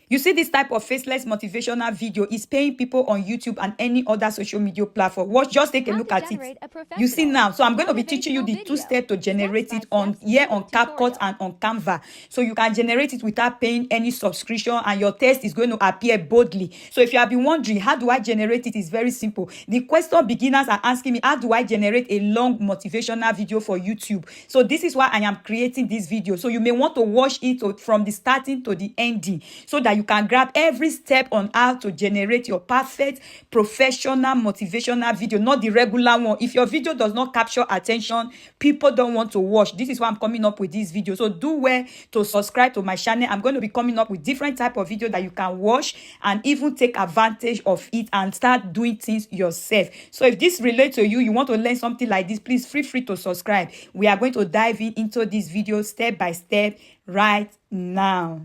You see, this type of faceless motivational video is paying people on YouTube and any other social media platform. Watch, just take a look at it. You see now. So I'm going to be teaching you the 2 steps to generate it on CapCut and on Canva. So you can generate it without paying any subscription, and your test is going to appear boldly. So if you have been wondering, how do I generate it? It's very simple. The question beginners are asking me, how do I generate a long motivational video for YouTube? So this is why I am creating this video. So you may want to watch it from the starting to the ending, so that you can grab every step on how to generate your perfect professional motivational video, not the regular one. If your video does not capture attention, people don't want to watch. This is why I'm coming up with this video. So do well to subscribe to my channel. I'm going to be coming up with different type of video that you can watch and even take advantage of it and start doing things yourself. So if this relates to you, you want to learn something like this, please feel free to subscribe. We are going to dive into this video step by step right now.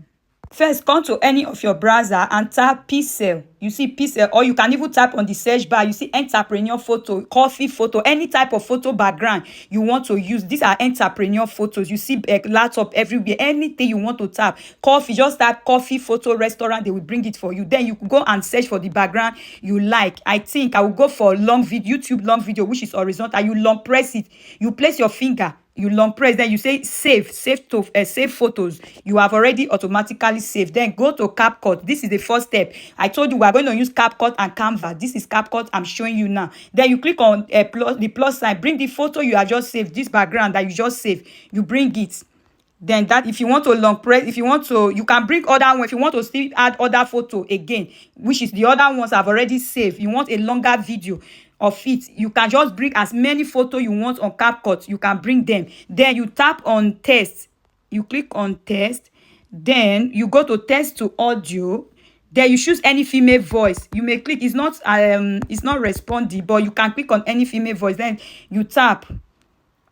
First, come to any of your browser and tap pixel. You see pixel, or you can even tap on the search bar. You see entrepreneur photo, coffee photo, any type of photo background you want to use. These are entrepreneur photos. You see a laptop everywhere. Anything you want to tap. Coffee, just tap coffee photo restaurant. They will bring it for you. Then you go and search for the background you like. I think I will go for long video, YouTube long video, which is horizontal. You long press it. You place your finger. You long press, then you say save photos. You have already automatically saved. Then go to CapCut. This is the first step. I told you we are going to use CapCut and Canva. This is CapCut I'm showing you now. Then you click on the plus sign. Bring the photo you have just saved. This background that you just saved. You bring it. Then that, if you want to long press, if you want to, you can bring other one. If you want to still add other photo again, which is the other ones I've already saved. You want a longer video of it, you can just bring as many photo you want on CapCut. You can bring them. Then you tap on test. You click on test. Then you go to text to audio. Then you choose any female voice. You may click. It's not responding, but you can click on any female voice. Then you tap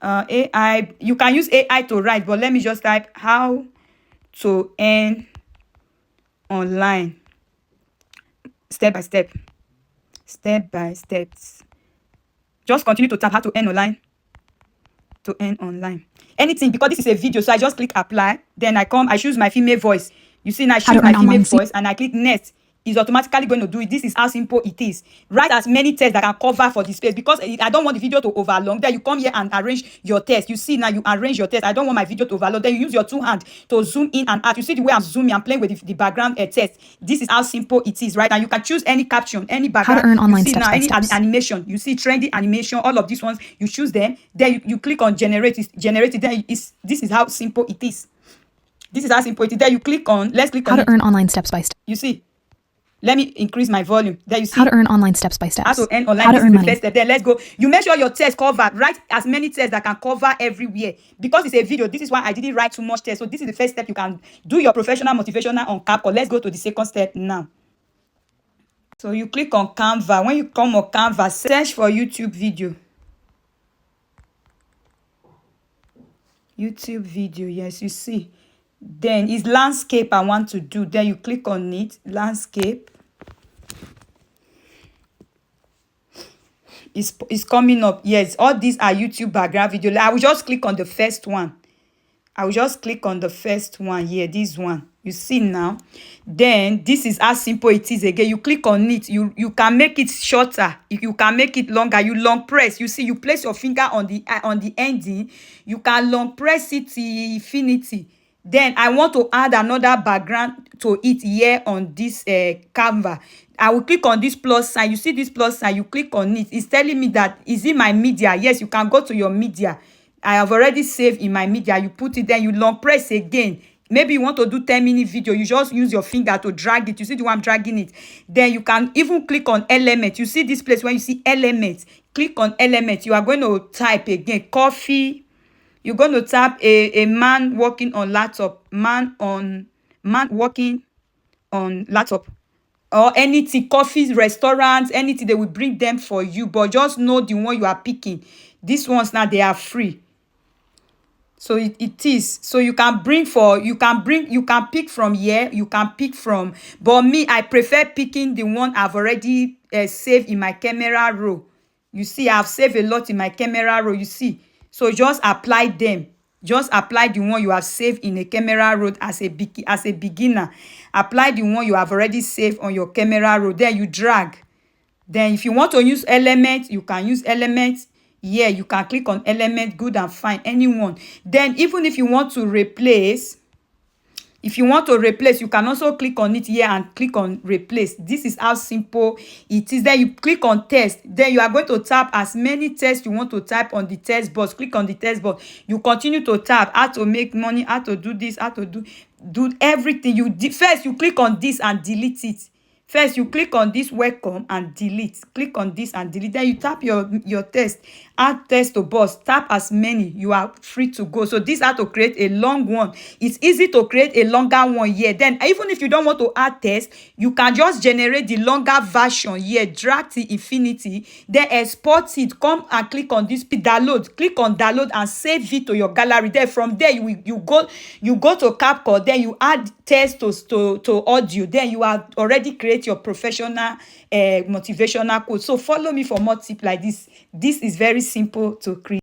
AI. You can use AI to write, but let me just type how to earn online step by step. Step by steps. Just continue to tap how to earn online. To earn online. Anything, because this is a video, so I just click apply. Then I choose my female voice. You see now I choose my female voice and I click next. It's automatically going to do it. This is how simple it is. Write as many tests that can cover for the space, because I don't want the video to overlong. Then you come here and arrange your test. You see now you arrange your test. I don't want my video to overload. Then you use your 2 hands to zoom in and out. You see the way I'm zooming, I'm playing with the background test. This is how simple it is, right? And you can choose any caption, any background. How to earn online you see steps now by any steps. animation. You see trendy animation, all of these ones. You choose them. Then you click on generate it. Then this is how simple it is. This is how simple it is. Then you click on, let's click on How to earn online steps by steps. You see. Let me increase my volume. There you see. How to earn online steps by steps. How to earn online. How to This earn is the money. first step. Then let's go. You make sure your test cover. Write as many tests that can cover everywhere. Because it's a video. This is why I didn't write too much tests. So this is the first step. You can do your professional motivational on CapCut. Let's go to the second step now. So you click on Canva. When you come on Canva, search for YouTube video. YouTube video. Yes, you see. Then it's landscape I want to do. Then you click on it. Landscape. It's coming up. Yes, all these are YouTube background video. I will just click on the first one. Here, this one. You see now. Then this is how simple it is again. You click on it. You can make it shorter. You can make it longer. You long press. You see, you place your finger on the ending. You can long press it to infinity. Then I want to add another background to it here on this Canva. I will click on this plus sign. You see this plus sign, you click on it. It's telling me that is in my media. Yes, you can go to your media. I have already saved in my media. You put it there, you long press again. Maybe you want to do 10-minute video. You just use your finger to drag it. You see the way I'm dragging it. Then you can even click on element. You see this place when you see element. Click on element. You are going to type again coffee. You're going to tap a man working on laptop. Man working on laptop. Or anything, coffee, restaurants, anything, they will bring them for you. But just know the one you are picking. These ones now, they are free. So it is. So you can pick from here. You can pick from. But me, I prefer picking the one I've already saved in my camera roll. You see, I've saved a lot in my camera roll. You see. So just apply them. Just apply the one you have saved in a camera roll as a beginner. Apply the one you have already saved on your camera roll. Then you drag. Then if you want to use elements, you can use elements. Yeah, you can click on element, good and fine, anyone. Then even if you want to replace, you can also click on it here and click on replace. This is how simple it is. Then you click on text. Then you are going to tap as many text you want to type on the text box. Click on the text box. You continue to tap how to make money, how to do this, how to do everything. First you click on this and delete it. First, you click on this welcome and delete. Click on this and delete. Then you tap your text. Add text to box. Tap as many. You are free to go. So this is how to create a long one. It's easy to create a longer one here. Then even if you don't want to add text, you can just generate the longer version here. Drag to infinity. Then export it. Come and click on this download. Click on download and save it to your gallery. Then from there you go to CapCut. Then you add text to audio. Then you are already create your professional motivational quote. So follow me for more tips like this. This is very simple to create.